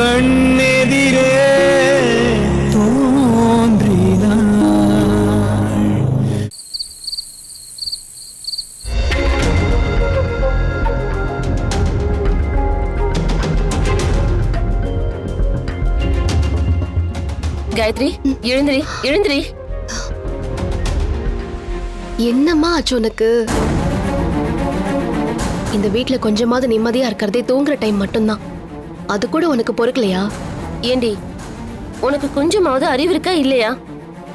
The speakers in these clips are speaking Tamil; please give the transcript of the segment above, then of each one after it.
கண்ணெதிரே தோன்றினாள். காயத்ரி, எழுந்திரி எழுந்திரி. என்னம்மா ஆச்சு உனக்கு? இந்த வீட்ல கொஞ்சமாவது நிம்மதியா இருக்கிறதே தூங்குற டைம் மட்டும்தான். அது கூட உனக்கு பொறுக்கலையா? ஏண்டி, உனக்கு கொஞ்சமாவது அறிவு இருக்கா இல்லையா?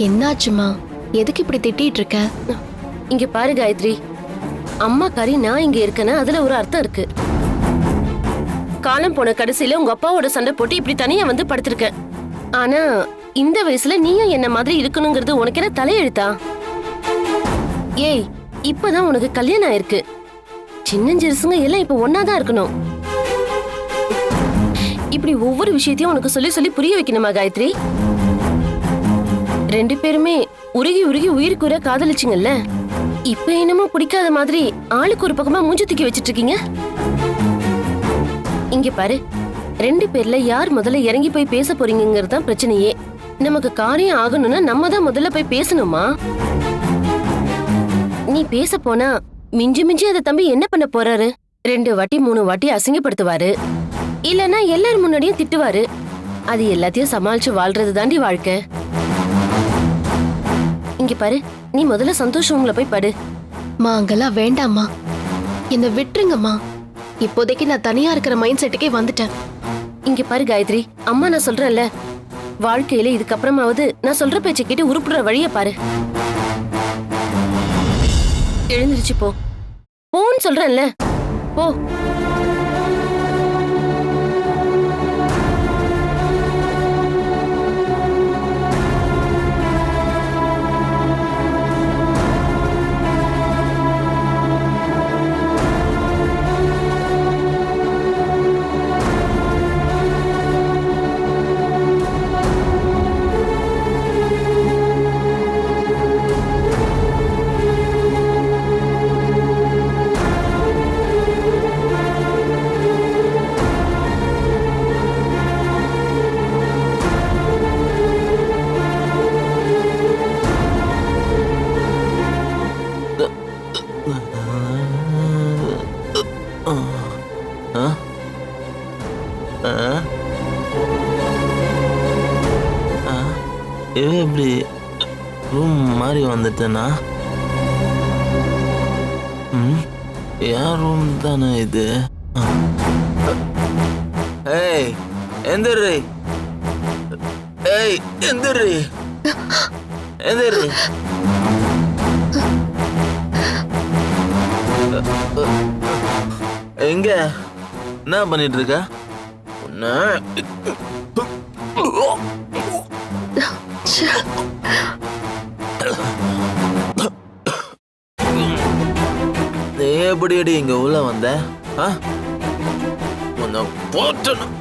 என்னாச்சுமா? எதுக்கு இப்படி திட்டிட்டு இருக்க? இங்க பாரு காயத்ரி, அம்மா கறி நான் இங்க இருக்கேன்னா அதுல ஒரு அர்த்தம் இருக்கு. காலம் போன கடைசியில உங்க அப்பாவோட சண்டை போட்டு இப்படி தனியா வந்து படுத்திருக்க. ஆனா இந்த வயசுல நீயும் என்ன மாதிரி இருக்கணுங்கிறது உனக்கு என்ன தலையெழுத்தா? ஏய், இப்பதான் உனக்கு கல்யாணம் ஆயிருக்கு. சின்னஞ்சிறுசுங்க எல்லாம் இப்ப ஒன்னாதான் இருக்கணும். இப்படி ஒவ்வொரு விஷயத்தையும் உனக்கு சொல்லி சொல்லி புரிய வைக்கணுமா காயத்ரி? ரெண்டு பேருமே உருகி உருகி உயிருக்குற காதலிச்சிங்கல்ல, இப்ப என்னமோ பிடிக்காத மாதிரி ஆளுக்கு ஒரு பக்கமா மூஞ்சி தூக்கி வச்சிட்டு இருக்கீங்க. இங்க பாரு, ரெண்டு பேர்ல யார் முதல்ல இறங்கி போய் பேச போறீங்கிறது தான் பிரச்சனையே. நமக்கு காரியம் ஆகணும்னா நம்ம தான் முதல்ல போய் பேசணுமா? நீ பேச போனா மிஞ்சி மிஞ்சி அந்த தம்பி என்ன பண்ண போறாரு? 2 வாட்டி 3 வாட்டி அசிங்கப்படுத்துவாரு, இல்லனா எல்லாரும் முன்னாடியும் திட்டுவாரு. அது எல்லாத்தையும் சமாளிச்சு வாழ்றது தாண்டி வாழ்க்கை. இங்க பாரு, நீ முதல்ல சந்தோஷம் உங்களை போய் படு. அங்கெல்லாம் வேண்டாம்மா, என்ன விட்டுருங்கம்மா. இப்போதைக்கு நான் தனியா இருக்கிற மைண்ட் செட்டுக்கே வந்துட்டேன். இங்க பாரு காயத்ரி, அம்மா நான் சொல்றேன்ல, வாழ்க்கையில இதுக்கப்புறமாவது நான் சொல்ற பேச்சை கேட்டு உருப்புடுற வழிய பாரு. எழுந்திருச்சு போ, போன்னு சொல்றேன்ல, போ. எப்படி ரூம் மாதிரி வந்துட்டேனா? என் ரூம் தானே இது. ஏய் எந்திரி, ஏய் எந்திரி, எந்திரி. எங்க என்ன பண்ணிட்டு இருக்க? எப்படி அடி இங்க உள்ள வந்த? உன்னை போட்டணும்.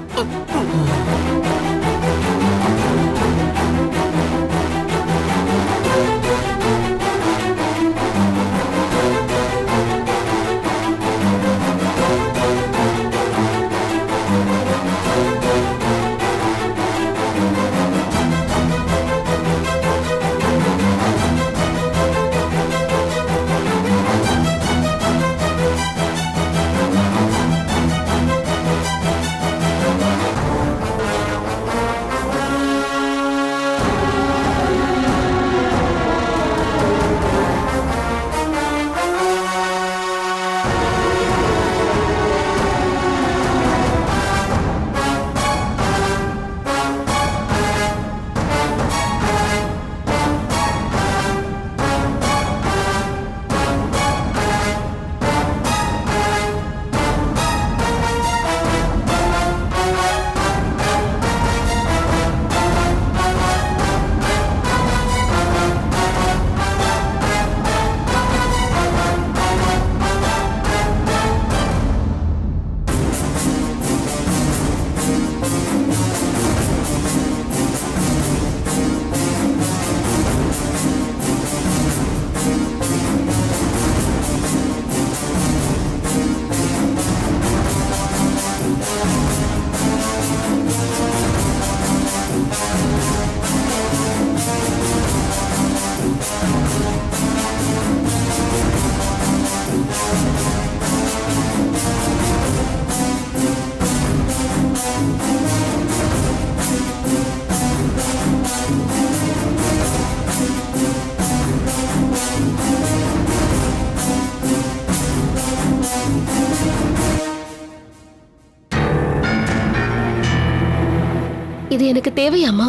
இது எனக்கு தேவையாம்மா?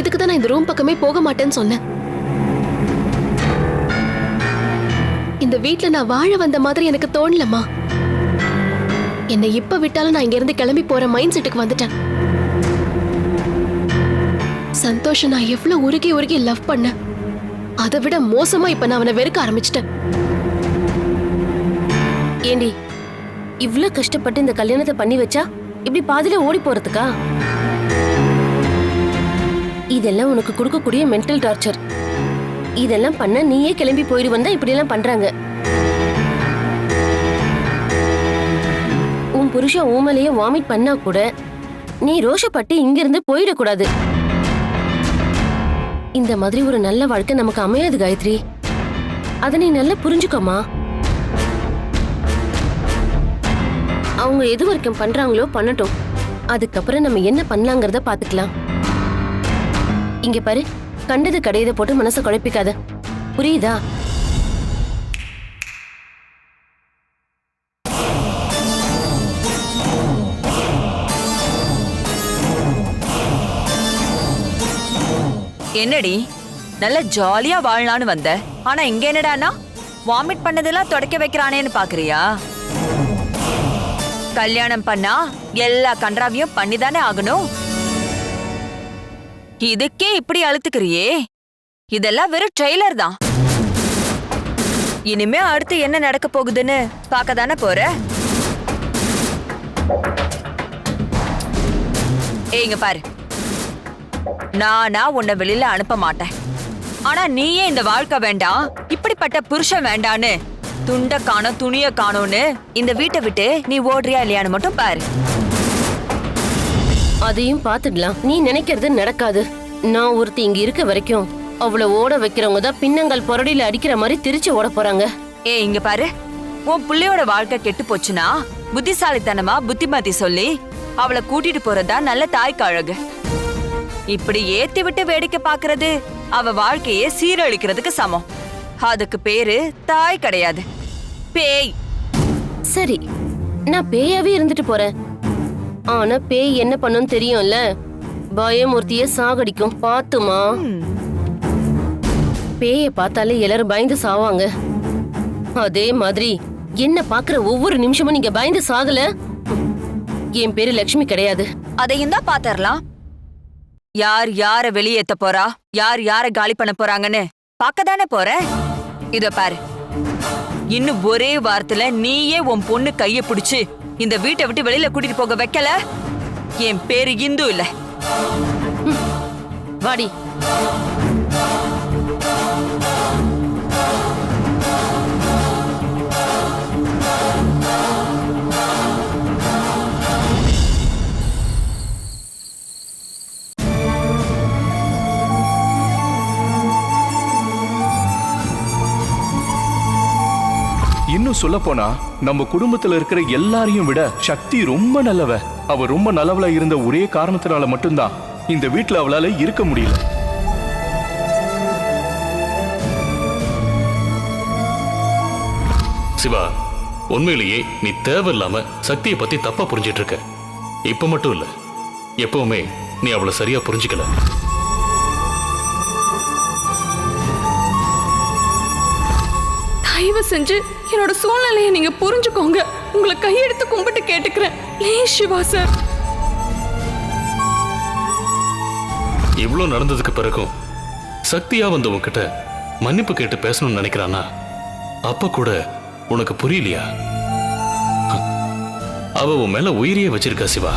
இதுக்கு தான் நான் இந்த ரூம் பக்கமே போக மாட்டேன்னு சொன்னேன். இந்த வீட்ல நான் வாழ வந்த மாதிரி எனக்கு தோணலம்மா. என்னை இப்ப விட்டாலும் நான் இங்க இருந்து கிளம்பி போற மைண்ட் செட்டுக்கு வந்துட்டேன். சந்தோஷம் நான் எவ்வளவு உருகி உருகி லவ் பண்ணேன், அதை விட மோசமா இப்ப நான் அவனை வெறுக்க ஆரம்பிச்சிட்டேன். ஏண்டி இவ்ளோ கஷ்டப்பட்டு இந்த கல்யாணத்தை பண்ணி வச்சா இப்படி பாதியில ஓடி போறதுக்கா? இதெல்லாம் உனக்கு கொடுக்கக்கூடிய மென்டல் டார்ச்சர். இதெல்லாம் பண்ண நீயே கிளம்பி போயிடுவா இப்படி எல்லாம் பண்றாங்க. உன் புருஷன் ஊமலையே வாமிட் பண்ணா கூட நீ ரோஷப்பட்டு இங்கிருந்து போயிடக்கூடாது. இந்த மாதிரி ஒரு நல்ல வாழ்க்கை நமக்கு அமையாது காயத்ரி. அதை நீ நல்லா புரிஞ்சுக்கோமா. அவங்க எது வரைக்கும் பண்றாங்களோ பண்ணட்டும், அதுக்கப்புறம் நம்ம என்ன பண்ணலாங்கிறத பாத்துக்கலாம். இங்க பாரு, கண்டது கடையதை போட்டு மனசை குழப்பிக்காத, புரியுதா? என்னடி நல்ல ஜாலியா வாழலான்னு வந்த, ஆனா இங்க என்னடானா வாமிட் பண்ணதெல்லாம் தொடக்க வைக்கிறானேன்னு பாக்குறியா? கல்யாணம் பண்ணா எல்லா கன்றாவியும் பண்ணிதானே ஆகணும். இதுக்கே இப்படி அழுத்துக்கிறியே, இதெல்லாம் வெறும் ட்ரெய்லர் தான். இனிமே அடுத்து என்ன நடக்க போகுதுன்னு பார்க்க தானே போற. ஏங்க பாரு, நானா உன்னை வெளியில அனுப்ப மாட்டேன். ஆனா நீயே இந்த வாழ்க்கை வேண்டாம், இப்படிப்பட்ட புருஷன் வேண்டான்னு துண்ட காணோம் துணிய காணோன்னு இந்த வீட்டை விட்டு நீ ஓடுறியா இல்லையான்னு மட்டும் பாரு. அதையும் பாத்துடலாம். நீ நினைக்கிறது நடக்காது. நான் ஒருத்தி இங்க இருக்க வரைக்கும் அவளை ஓட வைக்கிறவங்க தான் பின்னங்கள் பொரடியில அடிக்கிற மாதிரி திருச்சி ஓட போறாங்க. இங்க பாரு, உன் புள்ளையோட வாழ்க்கை கெட்டு போச்சுன்னா புத்திசாலித்தனமா புத்திமதி சொல்லி அவளை கூட்டிட்டு போறதா நல்ல தாய்க்கு அழகு. இப்படி ஏத்தி விட்டு வேடிக்கை பாக்குறது அவ வாழ்க்கையே சீரழிக்கிறதுக்கு சமம். அதுக்கு பேரு தாய் கிடையாது, பேய். சரி, நான் பேயாவே இருந்துட்டு போறேன். ஆனா பேய் என்ன பண்ணும் தெரியும்ல? பயமூர்த்திய சாகடிக்கும், பாத்துமா? பேய பார்த்தாலே எல்லாரும் பயந்து சாவாங்க. அதே மாதிரி என்ன பாக்குற ஒவ்வொரு நிமிஷமும் நீங்க பயந்து சாகல, என் பேரு லட்சுமி கிடையாது. அதையும் தான் பாத்தரலாம். யார் யார வெளியேத்த போறா, யார் யார காலி பண்ண போறாங்கன்னு பாக்கதானே போற. இத பாரு, இன்னும் ஒரே வாரத்துல நீயே உன் பொண்ணு கைய பிடிச்சு இந்த வீட்டை விட்டு வெளியில கூட்டிட்டு போக வைக்கல, என் பேரு இந்து இல்ல. வாடி. இன்னும் சொல்ல போனா நம்ம குடும்பத்துல இருக்கிற எல்லாரையும் விட சக்தி ரொம்ப நல்லவ. அவ ரொம்ப நல்லவளா இருந்த ஒரே காரணத்தினால மட்டும்தான் இந்த வீட்டுல அவளால இருக்க முடியல. சிவா, உண்மையிலேயே நீ தேவையில்லாம சக்தியை பத்தி தப்பா புரிஞ்சிட்டு இருக்க. இப்ப மட்டும் இல்ல, எப்பவுமே நீ அவளை சரியா புரிஞ்சுக்கல. தயவு செஞ்சு என்னோட சூழ்நிலையை நீங்க புரிஞ்சுக்கோங்க. உங்களை கையெடுத்து கும்பிட்டு கேட்டுக்கிறேன். Please Siva sir. இவ்ளோ நடந்ததுக்கு பிறகும் சக்தியா வந்து உன்கிட்ட மன்னிப்பு கேட்டு பேசணும்னு நினைக்கிறானா? அப்ப கூட உனக்கு புரியலையா? அவ உன் மேல உயிரியே வச்சிருக்கா சிவா.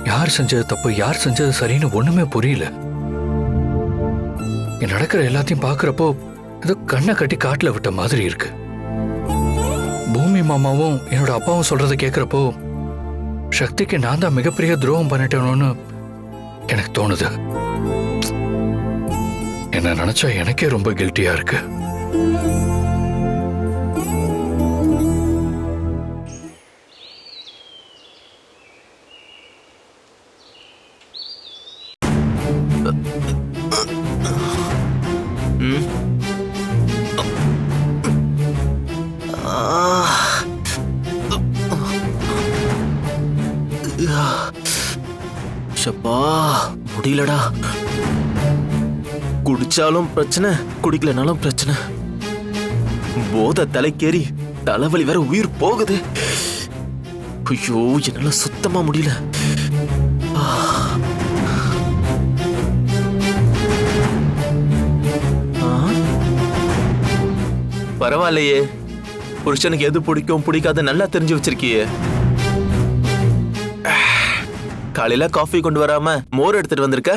யார் செஞ்சது தப்பு, யார் செஞ்சது சரின்னு ஒண்ணுமே புரியல. நடக்கிற எல்லாத்தையும் பாக்குறப்போ ஏதோ கண்ணை கட்டி காட்டுல விட்ட மாதிரி இருக்கு. பூமி மாமாவும் என்னோட அப்பாவும் சொல்றதை கேட்கிறப்போ சக்திக்கு நான் தான் மிகப்பெரிய துரோகம் பண்ணிட்டேனோன்னு எனக்கு தோணுது. என்ன நினைச்சா எனக்கே ரொம்ப கில்ட்டியா இருக்கு. ஷப்பா முடியலடா. குடிச்சாலும் பிரச்சனை, குடிக்கலனாலும் பிரச்சனை. போத தலைக்கேறி தலைவலி வேற உயிர் போகுது. ஐயோ, என்னால சுத்தமா முடியல. பரவாயில்லையே, புருஷனுக்கு எது பிடிக்கும் பிடிக்காத நல்லா தெரிஞ்சு வச்சிருக்கியே. காலையில காஃபி கொண்டு வராம மோர் எடுத்துட்டு வந்திருக்க.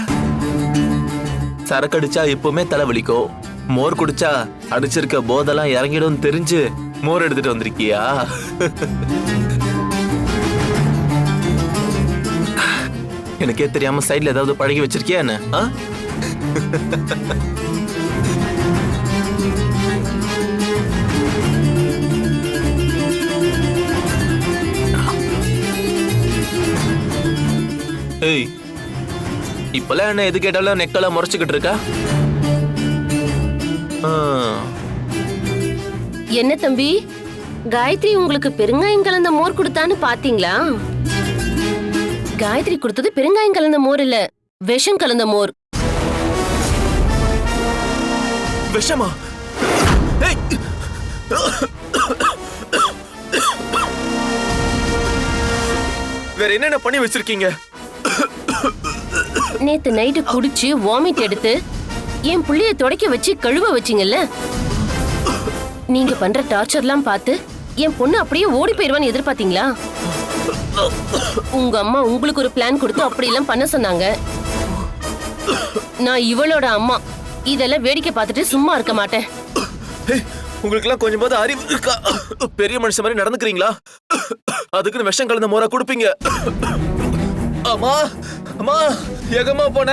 சரக்கு அடிச்சா எப்பவுமே தலைவலிக்கும், மோர் குடிச்சா அடிச்சிருக்க போதெல்லாம் இறங்கிடும் தெரிஞ்சு மோர் எடுத்துட்டு வந்திருக்கியா? எனக்கே தெரியாம சைட்ல ஏதாவது பழகி வச்சிருக்கியா என்ன? ஏய், இப்பெல்லாம் என்ன எது கேட்டாலும் நெக்கெல்லாம் முறைச்சுக்கிட்டு இருக்கா? என்ன தம்பி, காயத்ரி உங்களுக்கு பெருங்காயம் கலந்த மோர் கொடுத்தான்னு பாத்தீங்களா? காயத்ரி கொடுத்தது பெருங்காயம் கலந்த மோர் இல்ல, விஷம் கலந்த மோர். விஷமா? வேற என்னென்ன பண்ணி வச்சிருக்கீங்க? நேத்து நைட்டு குடிச்சு வாமிட் எடுத்து என் புள்ளைய துடைக்க வச்சு கழுவ வச்சீங்கல்ல. நீங்க பண்ற டார்ச்சர்லாம் பார்த்து என் பொண்ணு அப்படியே ஓடி போயிருவான்னு எதிர்பார்த்தீங்களா? உங்க அம்மா உங்களுக்கு ஒரு பிளான் கொடுத்து அப்படி எல்லாம் பண்ண சொன்னாங்க. நான் இவளோட அம்மா, இதெல்லாம் வேடிக்கை பார்த்துட்டு சும்மா இருக்க மாட்டேன். உங்களுக்கு எல்லாம் கொஞ்சமாவது அறிவு இருக்கா? பெரிய மனுஷன் மாதிரி நடந்துக்கிறீங்களா? அதுக்குன்னு விஷம் கலந்த மோரா கொடுப்பீங்க? அம்மா, அம்மா, எகமா போன.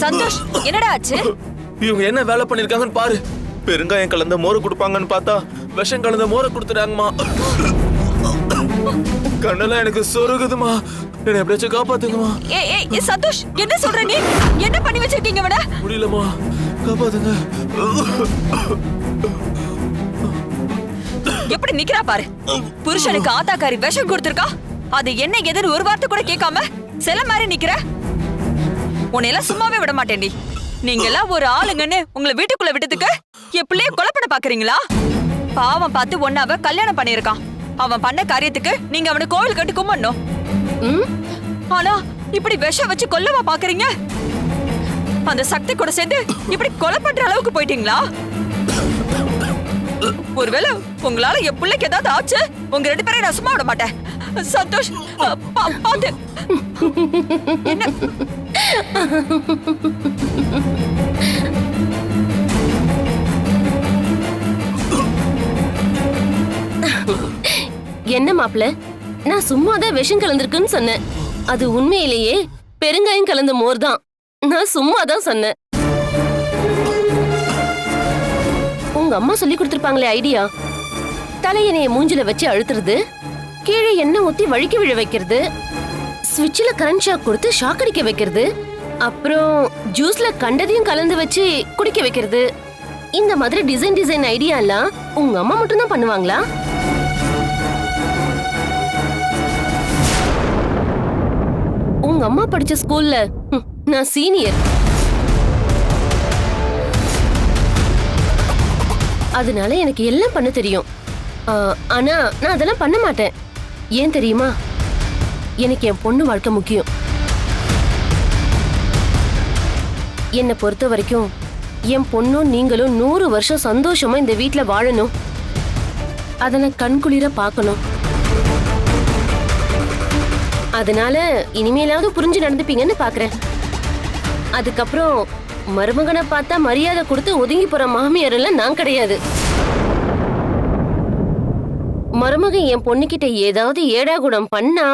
சந்தோஷ், என்னடா ஆச்சு? இவங்க என்ன வேலை பண்ணிருக்காங்கன்னு பாரு. பெருங்காயம் கலந்த மோரை கொடுப்பாங்கன்னு பார்த்தா விஷம் கலந்த மோரை கொடுத்துட்டாங்கம்மா. கண்ணெல்லாம் எனக்கு சொருகுதுமா. என்ன எப்படியாச்சும் காப்பாத்துங்கம்மா. ஏய் சந்தோஷ், என்ன சொல்ற நீ? என்ன பண்ணி வச்சிருக்கீங்க இவன? முடியலம்மா, காப்பாத்துங்க. எப்படி நிக்கிறா பாரு. புருஷனுக்கு ஆத்தாக்காரி விஷம் கொடுத்திருக்கா. அது என்ன எதுன்னு ஒரு வார்த்தை கூட கேட்காம செல மாதிரி நிக்கிற. உன்னையெல்லாம் சும்மாவே விட மாட்டேன்டி. நீங்க எல்லாம் ஒரு ஆளுங்கன்னு உங்களை வீட்டுக்குள்ள விட்டதுக்கு என் பிள்ளைய கொலை பண்ண பாக்குறீங்களா? பாவம் பார்த்து ஒன்னாவ கல்யாணம் பண்ணிருக்கான். அவன் பண்ண காரியத்துக்கு நீங்க அவனை கோவில் கட்டி கும்பிடணும். ஆனா இப்படி விஷம் வச்சு கொல்லவா பாக்குறீங்க? அந்த சக்தி கூட சேர்ந்து இப்படி கொலை பண்ற அளவுக்கு போயிட்டீங்களா? ஒருவேளை உங்களால என் பிள்ளைக்கு ஏதாவது ஆச்சு, உங்க ரெண்டு பேரையும் நான் சும்மா விட மாட்டேன். சந்தோஷ், பாத்து. என்ன? என்ன மாப்பிள்ள, நான் சும்மாதான் விஷம் கலந்திருக்குன்னு சொன்னேன். அது உண்மையிலேயே பெருங்காயம் கலந்த மோர் தான். நான் சும்மாதான் சொன்னேன். உங்க அம்மா சொல்லி கொடுத்திருப்பாங்களே ஐடியா. தலையணைய மூஞ்சில வச்சு அழுத்துறது, கீழே எண்ணெய் ஊத்தி வழுக்கி விழ வைக்கிறது, ஸ்விட்ச்ல கரண்ட் ஷாக் கொடுத்து ஷாக் அடிக்க வைக்கிறது, அப்புறம் ஜூஸ்ல கண்டதையும் கலந்து வச்சு குடிக்க வைக்கிறது. இந்த மாதிரி டிசைன் ஐடியா எல்லாம் உங்க அம்மா மட்டும் தான் பண்ணுவாங்களா? உங்க அம்மா படிச்ச ஸ்கூல்ல நான் சீனியர். அதனால எனக்கு எல்லாம் பண்ண தெரியும். ஆனா நான் அதெல்லாம் பண்ண மாட்டேன். ஏன் தெரியுமா? எனக்கு என் பொண்ணு வாழ்க்கை முக்கியம். என்னை பொறுத்த வரைக்கும் என் பொண்ணும் நீங்களும் 100 வருஷம் சந்தோஷமா இந்த வீட்டுல வாழணும். அதை நான் கண்குளிர பார்க்கணும். அதனால இனிமேலாவது புரிஞ்சு நடந்துப்பீங்கன்னு பாக்குறேன். அதுக்கப்புறம் மருமகனை பார்த்தா மரியாதை கொடுத்து ஒதுங்கி போற மாமியார் எல்லாம் நான் கிடையாது. மருமகன் என் பொண்ணுகிட்ட ஏதாவது ஏடாகுடம் பண்ணா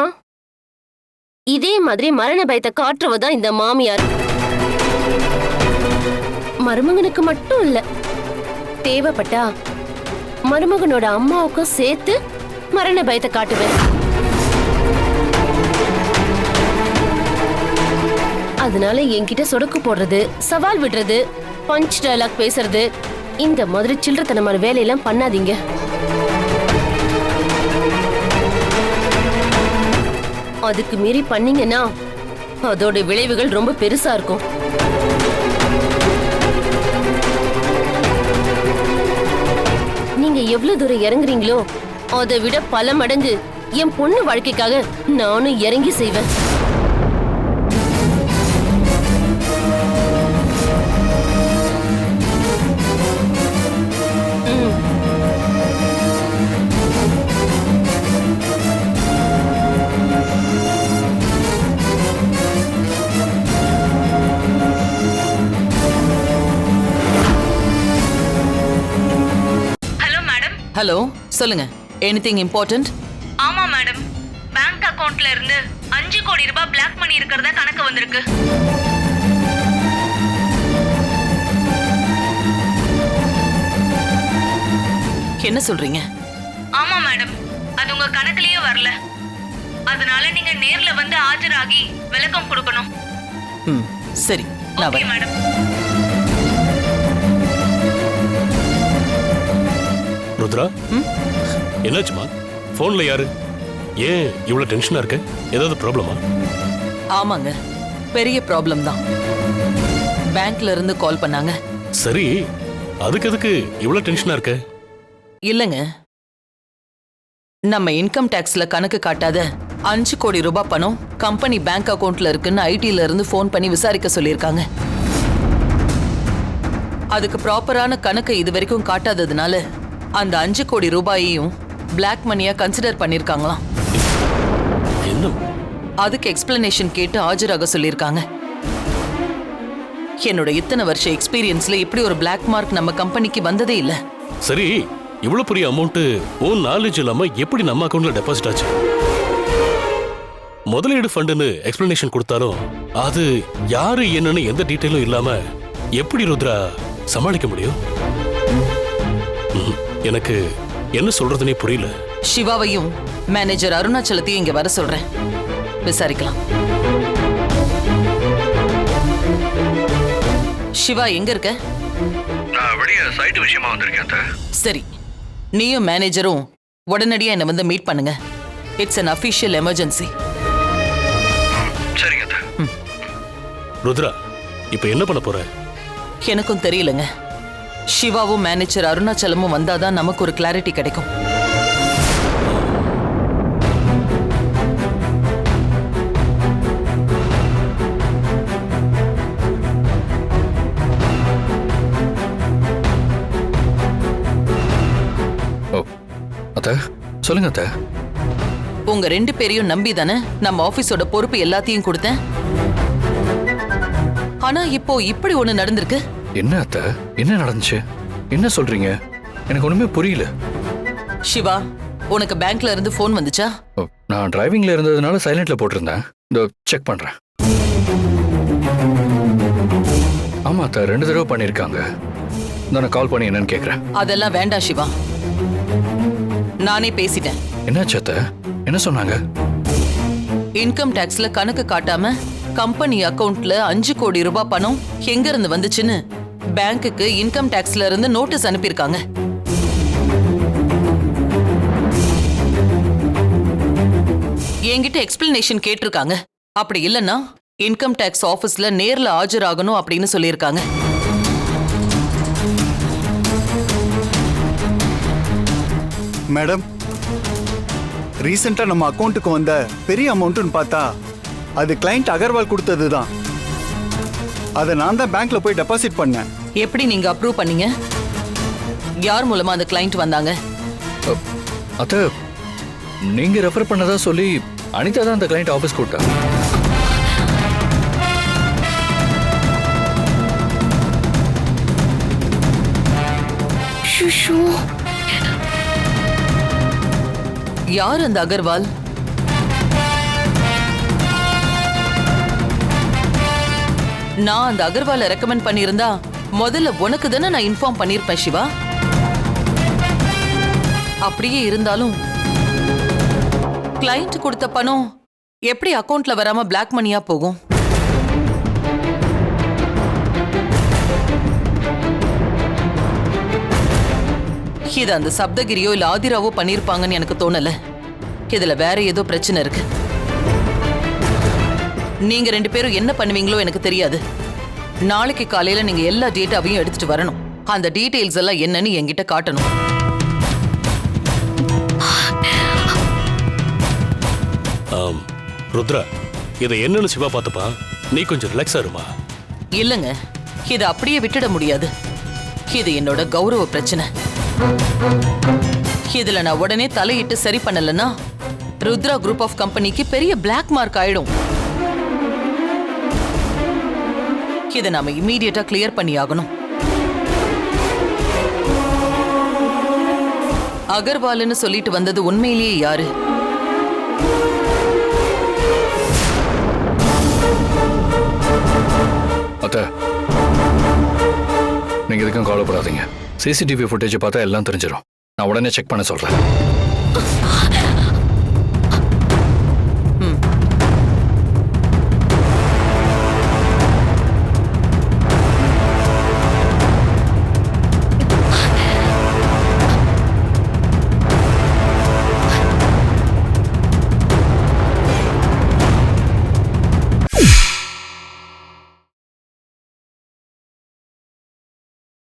இதே மாதிரி மரண பயத்தை காட்டுறவதான் இந்த மாமியார். மருமகனுக்கு மட்டும் இல்ல, தேவைப்பட்டா மருமகனோட அம்மாவுக்கும் சேர்த்து மரண பயத்தை காட்டுவேன். அதனால என்கிட்ட சொடக்கு போடுறது, சவால் விடுறது, பஞ்ச் டயலாக் பேசுறது, இந்த மாதிரி சில்லறத்தனமான வேலையெல்லாம் பண்ணாதீங்க. அதுக்கு மீறி பண்ணீங்கன்னா அதோட விளைவுகள் ரொம்ப பெருசா இருக்கும். நீங்க எவ்வளவு தூரம் இறங்குறீங்களோ அதை விட பல மடங்கு என் பொண்ணு வாழ்க்கைக்காக நானும் இறங்கி செய்வேன். ஹலோ, சொல்லுங்க. Anything important? ஆமா மேடம், பேங்க் அக்கவுண்ட்ல இருந்து 5 கோடி ரூபாய் பிளாக் மணி இருக்கிறதா கணக்கு வந்திருக்கு. என்ன சொல்றீங்க? ஆமா மேடம், அது உங்க கணக்குலயே வரல. அதனால நீங்க நேர்ல வந்து ஆஜராகி விளக்கம் கொடுக்கணும். சரி, நான் ஓகே வரேன். மேடம். ருத்ரா, என்னாச்சுமா? போன்ல யாரு? ஏன் இவ்வளவு டென்ஷனா இருக்க? ஏதாவது ப்ராப்ளமா? ஆமாங்க, பெரிய ப்ராப்ளம் தான். பேங்க்ல இருந்து கால் பண்ணாங்க. சரி, அதுக்கு எதுக்கு இவ்வளவு டென்ஷனா இருக்க? இல்லங்க, நம்ம இன்கம் டாக்ஸ்ல கணக்கு காட்டாத 5 கோடி ரூபாய் பணம் கம்பெனி பேங்க் அக்கவுண்ட்ல இருக்குன்னு ஐடில இருந்து ஃபோன் பண்ணி விசாரிக்க சொல்லியிருக்காங்க. அதுக்கு ப்ராப்பரான கணக்கு இது வரைக்கும் காட்டாததுனால அந்த 5 கோடி ரூபாயையும் பிளாக் மணியா கன்சிடர் பண்ணிருக்காங்களாம். என்ன? அதுக்கு எக்ஸ்பிளனேஷன் கேட்டு ஆஜராக சொல்லியிருக்காங்க. என்னோட இத்தனை வருஷ எக்ஸ்பீரியன்ஸ்ல இப்படி ஒரு பிளாக் மார்க் நம்ம கம்பெனிக்கு வந்ததே இல்ல. சரி, இவ்வளவு பெரிய அமௌண்ட் உன் நாலேஜ் இல்லாம எப்படி நம்ம அக்கவுண்ட்ல டெபாசிட் ஆச்சு? முதலீடு ஃபண்டுன்னு எக்ஸ்பிளனேஷன் கொடுத்தாலும் அது யாரு என்னன்னு எந்த டீட்டெயிலும் இல்லாம எப்படி ருத்ரா சமாளிக்க முடியும்? எனக்கு என்ன சொல்றதுனே புரியல. சிவாவையும் மேனேஜர் அருணாச்சலத்தையும் இங்க வர சொல்றேன், விசாரிக்கலாம். சிவா, எங்க இருக்க? நான் வெளியே சைட் விஷயமா வந்திருக்கேன். சரி, நீயும் மேனேஜரும் உடனடியா என்ன வந்து மீட் பண்ணுங்க. It's an official emergency. சரிங்க. ருத்ரா, இப்ப என்ன பண்ண போற? எனக்கும் தெரியலங்க. சிவாவும் மேனேஜர் அருணாச்சலமும் வந்தாதான் நமக்கு ஒரு கிளாரிட்டி கிடைக்கும். அத்தை, சொல்லுங்க அத்தை. உங்க 2 பேரையும் நம்பி தானே நம்ம ஆபீஸோட பொறுப்பு எல்லாத்தையும் கொடுத்தேன். ஆனா இப்போ இப்படி ஒண்ணு நடந்திருக்கு. என்ன அத்தை, என்ன நடந்துச்சு? என்ன சொல்றீங்க? எனக்கு ஒண்ணுமே புரியல. சிவா, உனக்கு பேங்க்ல இருந்து போன் வந்துச்சா? நான் டிரைவிங்ல இருந்ததுனால சைலண்ட்ல போட்டிருந்தேன். இதோ செக் பண்றேன். ஆமா அத்தை, 2 தடவை பண்ணிருக்காங்க. நான் கால் பண்ணி என்னன்னு கேக்குறேன். அதெல்லாம் வேண்டாம் சிவா, நானே பேசிட்டேன். என்னாச்சு அத்தை? என்ன சொன்னாங்க? இன்கம் டாக்ஸ்ல கணக்கு காட்டாம கம்பெனி அக்கவுண்ட்ல 5 கோடி ரூபாய் பணம் எங்க இருந்து வந்துச்சுன்னு பேங்க்குக்கு இன்கம் டாக்ஸ்ல இருந்து நோட்டீஸ் அனுப்பியிருக்காங்க. என்கிட்ட எக்ஸ்பிளனேஷன் கேட்டிருக்காங்க. அப்படி இல்லைன்னா இன்கம் டாக்ஸ் ஆபீஸ்ல நேர்ல ஆஜராகணும் அப்படின்னு சொல்லியிருக்காங்க. மேடம், ரீசெண்டா நம்ம அக்கௌண்ட்டுக்கு வந்த பெரிய அமௌண்ட்னு பார்த்தா அது கிளையண்ட் அகர்வால் கொடுத்தது தான். அதை நான் தான் பேங்க்ல போய் டெபாசிட் பண்ணேன். எப்படி நீங்க அப்ரூவ் பண்ணீங்க? யார் மூலமா அந்த கிளையண்ட் வந்தாங்க? அத்தை, நீங்க ரெஃபர் பண்ணதா சொல்லி அனிதா தான் அந்த கிளையண்ட் ஆபீஸ் கூப்பிட்டா. யார் அந்த அகர்வால்? நான் அந்த அகர்வாலை ரெக்கமெண்ட் பண்ணியிருந்தா முதல்ல உனக்கு தானே நான் இன்ஃபார்ம் பண்ணியிருப்பேன் சிவா. அப்படியே இருந்தாலும் கிளையண்ட் கொடுத்த பணம் எப்படி அக்கவுண்ட்ல வராம பிளாக் மணியா போகும்? இது அந்த சப்தகிரியோ இல்ல ஆதிராவோ பண்ணிருப்பாங்கன்னு எனக்கு தோணல. இதுல வேற ஏதோ பிரச்சனை இருக்கு. நீங்க 2 பேரும் என்ன பண்ணுவீங்களோ எனக்கு தெரியாது. நாளைக்கு காலையில நீங்க எல்லா டேட்டாவையும் எடுத்துட்டு வரணும். அந்த டீடைல்ஸ் எல்லாம் என்னன்னு என்கிட்ட காட்டணும். ருத்ரா, இதை என்னன்னு சிவா பார்த்துப்பா. நீ கொஞ்சம் ரிலாக்ஸா இருமா. இல்லங்க, இதை அப்படியே விட்டுட முடியாது. இது என்னோட கௌரவ பிரச்சனை. இதுல நான் உடனே தலையிட்டு சரி பண்ணலன்னா ருத்ரா குரூப் ஆஃப் கம்பெனிக்கு பெரிய பிளாக் மார்க் ஆயிடும். இதை நாம இம்மீடியட்டா கிளியர் பண்ணி ஆகணும். அகர்வால்னு சொல்லிட்டு வந்தது உண்மையிலேயே யாரு? அத்தை, நீங்க எதுக்கும் கவலைப்படாதீங்க. சிசிடிவி ஃபுட்டேஜ் பார்த்தா எல்லாம் தெரிஞ்சிடும். நான் உடனே செக் பண்ண சொல்றேன்.